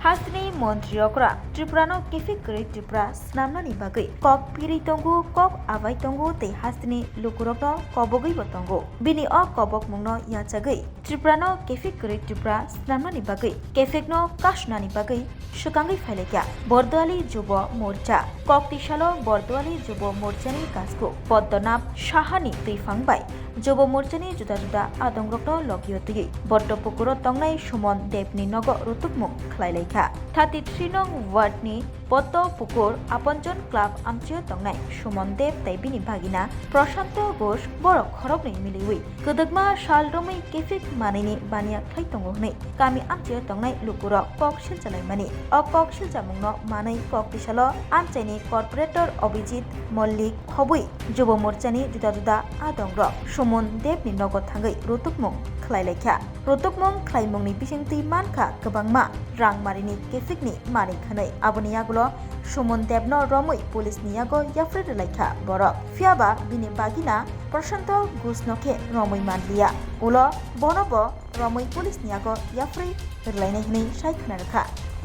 हास्तिनि मन्त्रियकरा त्रिपुरानो केफिक गरै त्रिपुरा स्नामनानि बागै कक पिरि तंगु कक आबाय तंगु ते हास्तिनि लुकुरकनो कबगैबो तंगु बिनि अ कबक मुंनो याचागै त्रिपुरानो केफिक गरै त्रिपुरा स्नामनानि बागै केफिकनो काशनानि बागै सुकांगै फाइलेक्या बरदोआली जुब मोर्चा ककतिसालो बरदोआली जुब मोर्चानि काजखौ पद्मनाभ साहानि दैफांबाय जुब मोर्चानि जुदा जुदा आदंग्रकनो लगियतयै बट्टपुकुर तंनाय सुमन देवनि नग रुतुकमुं खलायलायखा 33 नং वार्डनि पद्मपुकुर आपनजन क्लाब आमचियो तंनाय सुमन देव तैबिनि भागिना प्रशांत घोष बर खरगनै मिलिवै गदगमा सालरमै केफिक मानैनि बानिया खैतंगनै गामि आमचियो तंनाय लुकुर कक सिलजालायमानि अ कक सिलजामुंनो मानै कक तिसालो आमचाइनि कर्पोरेटर अभिजित मल्लिक खबै जुब मोर्चानि जुदा जुदा आदंग्र सुमन देवनि नग थांगै रुतुकमुं खलायलायखा रुतुकमुं खलायमुंनि बिसिंति मानखा गोबांमा रांमारिनि केफिकनि मानै खनै आबनि यागुलो सुमन देवनो रमै पुलिसनि यागो याफ्रेदलायखा बरक फियाबा बिनि बागिना प्रशांत घोषनखे रमै मानलिया उलो बनबो रमै पुलिसनि यागो याफ्रे रलायनायनि सायखना रखा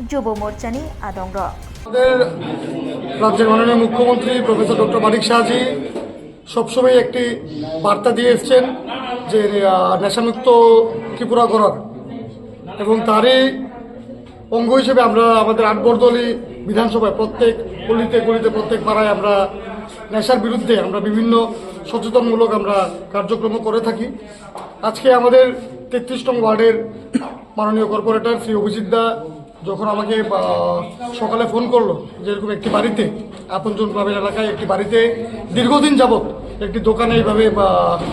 जुब मोर्चानि आदंग्र রাজ্যের মাননীয় মুখ্যমন্ত্রী প্রফেসর ডক্টর মানিক সাহাজি সবসময় একটি বার্তা দিয়ে এসছেন যে নেশামুক্ত ত্রিপুরা করার এবং তারই অঙ্গ হিসেবে আমরা আমাদের আটবরদলি বিধানসভায় প্রত্যেক গলিতে গলিতে প্রত্যেক পাড়ায় আমরা নেশার বিরুদ্ধে আমরা বিভিন্ন সচেতনমূলক আমরা কার্যক্রম করে থাকি। আজকে আমাদের 33 নং ওয়ার্ডের মাননীয় কর্পোরেটর শ্রী অভিজিৎ দা যখন আমাকে সকালে ফোন করলো যে এরকম একটি বাড়িতে আপনজন ক্লাবের এলাকায় একটি বাড়িতে দীর্ঘদিন যাবৎ একটি দোকানে এইভাবে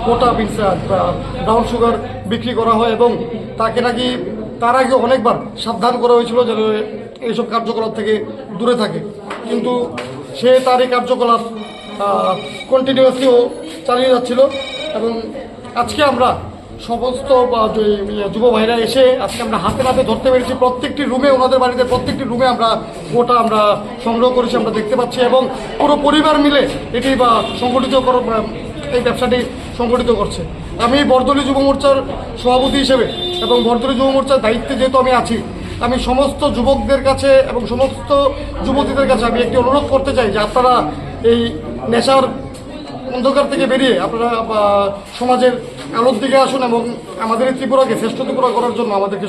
কোটা বিনস ব্রাউন সুগার বিক্রি করা হয় এবং তাকে নাকি তার আগে অনেকবার সাবধান করা হয়েছিল যেন এইসব কার্যকলাপ থেকে দূরে থাকে, কিন্তু সে তার এই কার্যকলাপ কন্টিনিউয়াসলি চালিয়ে যাচ্ছিল এবং আজকে আমরা সমস্ত যুব ভাইরা এসে আজকে আমরা হাতে নাতে ধরতে পেরেছি। প্রত্যেকটি রুমে ওনাদের বাড়িতে প্রত্যেকটি রুমে আমরা গোটা আমরা সংগ্রহ করেছি আমরা দেখতে পাচ্ছি এবং পুরো পরিবার মিলে এটি সংগঠিত এই ব্যবসাটি সংগঠিত করছে। আমি বরদলি যুব মোর্চার সভাপতি হিসেবে এবং বরদলি যুব মোর্চার দায়িত্বে যেহেতু আমি আছি, আমি সমস্ত যুবকদের কাছে এবং সমস্ত যুবতীদের কাছে আমি একটি অনুরোধ করতে চাই যে আপনারা এই নেশার অন্ধকার থেকে বেরিয়ে আপনারা সমাজের আলোর দিকে আসুন এবং আমাদের এই ত্রিপুরাকে শ্রেষ্ঠ ত্রিপুরা করার জন্য আমাদেরকে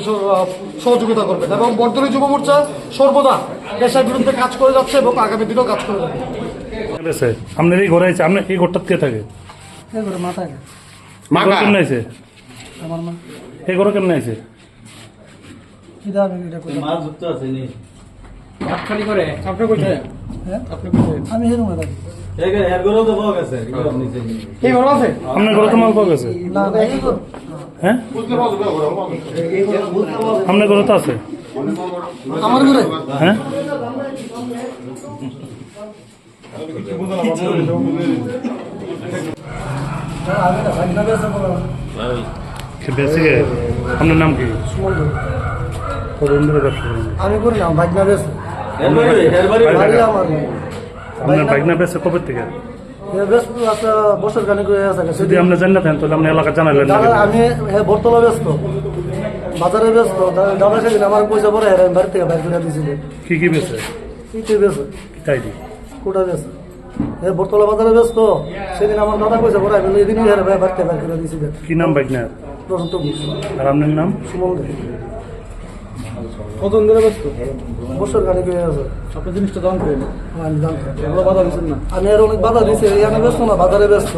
সহযোগিতা করবেন এবং বরদলি যুব মোর্চা সর্বদা নেশার বিরুদ্ধে কাজ করে যাচ্ছে এবং আগামী দিনেও কাজ করে যাবে। আপনার এই ঘরে আছে, আপনার এই ঘরটা কে থাকে? কেমন আছে এই ঘর? কেমন আছে? আপনার ঘরে তো মাল পাওয়া গেছে? হ্যাঁ, আপনার ঘরে তো আছে? আমার ঘরে হ্যাঁ, আপনার নাম কি? আমি করি না, ভাগনা বেশ আপনার বাইকনা বেসে কবে থেকে? বছর খানিক যদি আপনি জানেন তাহলে আপনি এলাকা জানালেন না। আমি বর্তলা ব্যস্ত, বাজারে ব্যস্ত, দাদা সেদিন আমার পয়সা পরে বাড়ি থেকে বাইর করে দিয়েছিল। কি কি বেছে? কি বেছে? তাই দি কোটা বেছে বর্তলা বাজারে ব্যস্ত, সেদিন আমার দাদা পয়সা পরে এদিন বাড়ি থেকে বাইর করে দিয়েছিল। কি নাম বাইকনা? প্রশান্ত ঘোষ। আর আপনার নাম? সুমন দেব। কতদিন ধরে ব্যস্ত? বছর খানিক হয়ে গেছে। আপনার জিনিসটা দাম করেন? আমি জানতাম, এগুলো বাধা দিচ্ছেন না? আমি আর অনেক বাধা দিচ্ছি, এখানে ব্যস্ত না, বাজারে ব্যস্ত।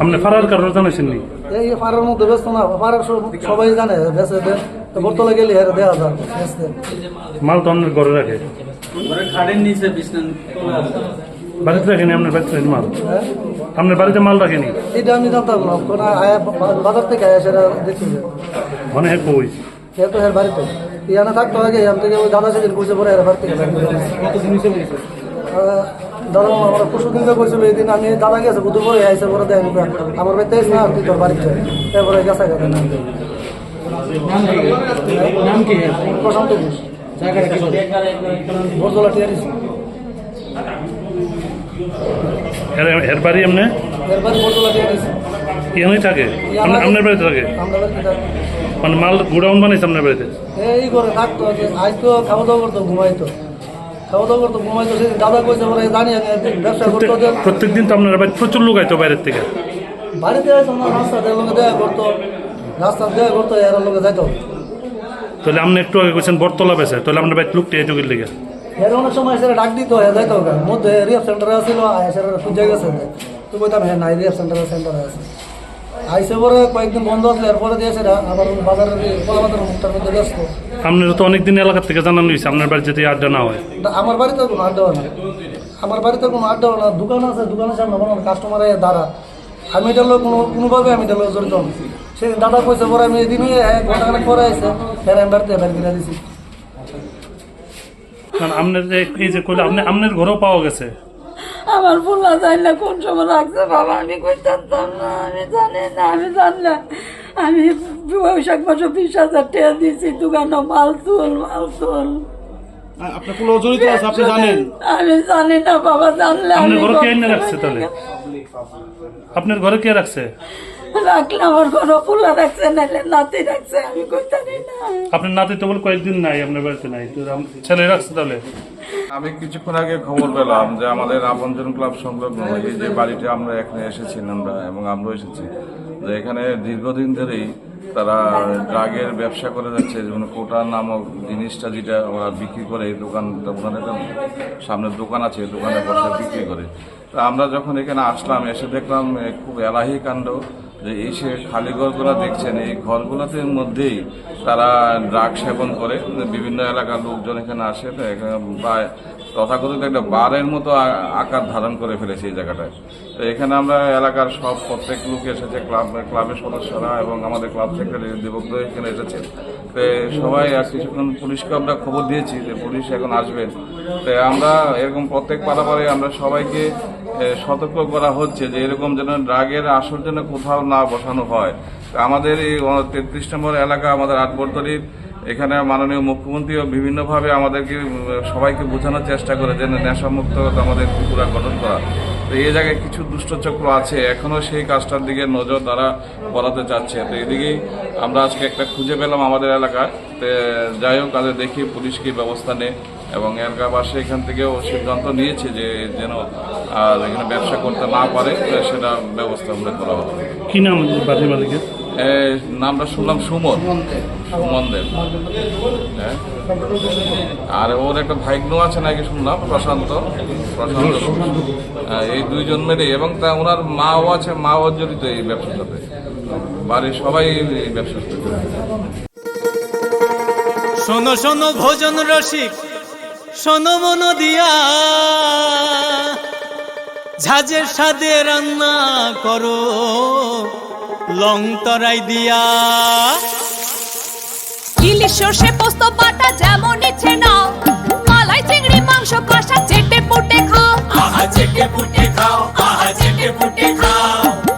আপনি ফারার কারণে জানাইছেন নি? এই ফারার মধ্যে ব্যস্ত না, ফারার সবাই জানে বেঁচে দেন, বর্তলা গেলে দেওয়া যায়। মাল তো আপনার ঘরে রাখে? বাড়িতে রাখেনি? আপনার বাড়িতে মাল? আপনার বাড়িতে মাল রাখেনি? এটা আমি জানতাম না, বাজার থেকে সেটা দেখছি। মানে কই সে তো এর বাড়িতে ইয়ানা থাকতো আগে, এখান থেকে ওই দাদা সেদিন বুঝে পরে এর বাড়ি থেকে দাদা আমার পরশু দিন করছিল। এই দিন আমি দাদা গেছে বুধ পরে আইসে পরে দেয় আমার বাড়িতে না, তুই তোর বাড়িতে এরপরে গেছে গেছে। নাম কি? প্রশান্ত ঘোষ। বরদলা টিয়ারিস। এর বাড়ি এমনি? এর বাড়ি বরদলা টিয়ারিস। এখানেই থাকে আপনার বাড়িতে থাকে আমরা বাড়িতে থাকি। মানে মাল গোডাউন বানাইছে আপনার বাড়িতে এই করে থাকতো যে আজ তো খাওয়া দাওয়া করতো ঘুমাইতো সেদিন দাদা কইছে বলে জানি আমি ব্যবসা করতো যে প্রত্যেকদিন তো আপনার বাড়িতে প্রচুর লোক আইতো বাইরের থেকে বাড়িতে আসতো না, রাস্তার লোকে দেখা করতো এর লোকে যাইতো। তাহলে আপনি একটু আগে কইছেন বটতলা বেছে তাহলে আপনার বাড়িতে লোকটি এই চোখের লেগে এর অনেক সময় এসে ডাক দিত যাইতো মধ্যে রিহাব সেন্টারে আসছিল এসে খুঁজে গেছে তো কইতাম হ্যাঁ নাই রিহাব সেন্টারে আছে আইসে পরে কয়েকদিন বন্ধ আসলে এরপরে দিয়েছে আবার বাজারের কলাবাজার মুখটার মধ্যে ব্যস্ত। আপনারা তো অনেকদিন এলাকার থেকে জানানো হয়েছে আপনার বাড়ি যদি আড্ডা না হয় আমার বাড়িতে কোনো আড্ডা হয় না, দোকান আছে, দোকানের সামনে কোনো কাস্টমারের দ্বারা আমি এটা লোক কোনোভাবে আমি এটা লোক জড়িত না। সেদিন দাদা কইছে পরে আমি এদিনই ঘন্টাখানেক পরে আসছে ফের আমি বাড়িতে বের কিনে দিছি। কারণ আপনার যে এই যে কইলে আপনার ঘরেও পাওয়া গেছে আমার পোলা জানলে কোন সময় রাখছে বাবা আমি কই জানতাম না, আমি জানি না, আমি জানলে আমি বৈশাখ মাসে 20,000 টাকা দিয়েছি দোকানে মাল তুল। আপনার কোনো জড়িত আছে আপনি জানেন? আমি জানি না বাবা, জানলে আপনার আমি ঘরে কে এনে রাখছে তাহলে আপনার ঘরে কে রাখছে রাখলে আমার ঘরে পোলা রাখছে নাইলে নাতি রাখছে আমি কই জানি না। আপনার নাতি তো বলে কয়েকদিন নাই আপনার বাড়িতে নাই তো ছেলে রাখছে তাহলে আমি কিছুক্ষণ আগে খবর পেলাম যে আমাদের আপনজন ক্লাব সংলগ্ন এই যে বাড়িতে আমরা এখানে এসেছিলাম এবং আমরা এসেছি যে এখানে দীর্ঘদিন ধরেই তারা ড্রাগের ব্যবসা করে যাচ্ছে, যেমন কোটা নামক জিনিসটা যেটা ওরা বিক্রি করে এই দোকানটা ওখানে সামনের দোকান আছে, দোকানে বসে বিক্রি করে। তা আমরা যখন এখানে আসলাম এসে দেখলাম খুব এলাহি কাণ্ড যে এই সে খালি ঘরগুলো দেখছেন এই ঘরগুলোতে মধ্যেই তারা ড্রাগ সেবন করে। বিভিন্ন এলাকার লোকজন এখানে আসে, তো এখানে প্রায় তথাকথিত একটা বারের মতো আকার ধারণ করে ফেলেছে এই জায়গাটায়। তো এখানে আমরা এলাকার প্রত্যেক লোক এসেছে, ক্লাবের সদস্যরা এবং আমাদের ক্লাব সেক্রেটারি দেবব্দ এখানে এসেছেন। তো সবাই কিছুক্ষণ পুলিশকে আমরা খবর দিয়েছি যে পুলিশ এখন আসবেন। তো আমরা এরকম প্রত্যেক পাড়াপাড়ায় আমরা সবাইকে সতর্ক করা হচ্ছে যে এরকম যেন ড্রাগের আসর যেন কোথাও না বসানো হয়। আমাদের এই 33 নম্বর এলাকা আমাদের আটবর্তলির এখানে মাননীয় মুখ্যমন্ত্রীও বিভিন্নভাবে আমাদেরকে সবাইকে বোঝানোর চেষ্টা করে যে নেশামুক্ত আমাদের ত্রিপুরা গঠন করা। তো এই জায়গায় কিছু দুষ্টচক্র আছে, এখনও সেই কাজটার দিকে নজর তারা বলাতে চাচ্ছে। তো এদিকেই আমরা আজকে একটা খুঁজে পেলাম আমাদের এলাকায়। তো যাই হোক কাজে দেখি পুলিশ কি ব্যবস্থা নেয় এবং এলাকাবাসী এখান থেকেও সিদ্ধান্ত নিয়েছে যে যেন আর এখানে ব্যবসা করতে না পারে সেটা ব্যবস্থা আমরা করা হবে। কি নাম বাড়ির মালিকের? নামটা শুনলাম সুমন দেব। হ্যাঁ, আর ওর একটা ভাইগ্ন আছে নাকি শুনলাম প্রশান্ত। এই দুইজন মিলে এবং তা ওনার মাও আছে, মাও জড়িত এই ব্যবসার সাথে, বাড়ির সবাই এই ব্যবসার সাথে জড়িত। শোনো শোনো ভোজন রসিক, শোনো মন দিয়া, ঝাঁঝের স্বাদে রান্না করো লং তরাই দিয়া। ইলিশ সর্ষে পোস্ত বাটা যেমন ইচ্ছে নাও, মালাই চিংড়ি মাংস কষা চেটে পুটে খাও, আহা চেটে পুটে খাও, আহা চেটে পুটে খাও।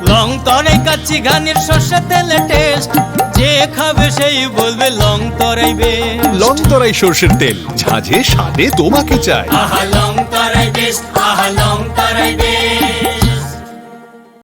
লং তরাই কাচ্চি ঘানির সর্ষে তেলে টেস্ট, যে খাবে সেই বলবে লং তরাই বেশ। লং তরাই সর্ষের তেল, ঝাঁঝে স্বাদে তোমাকে চাই। আহা লং তরাই বেশ, আহা লং তরাই বেশ।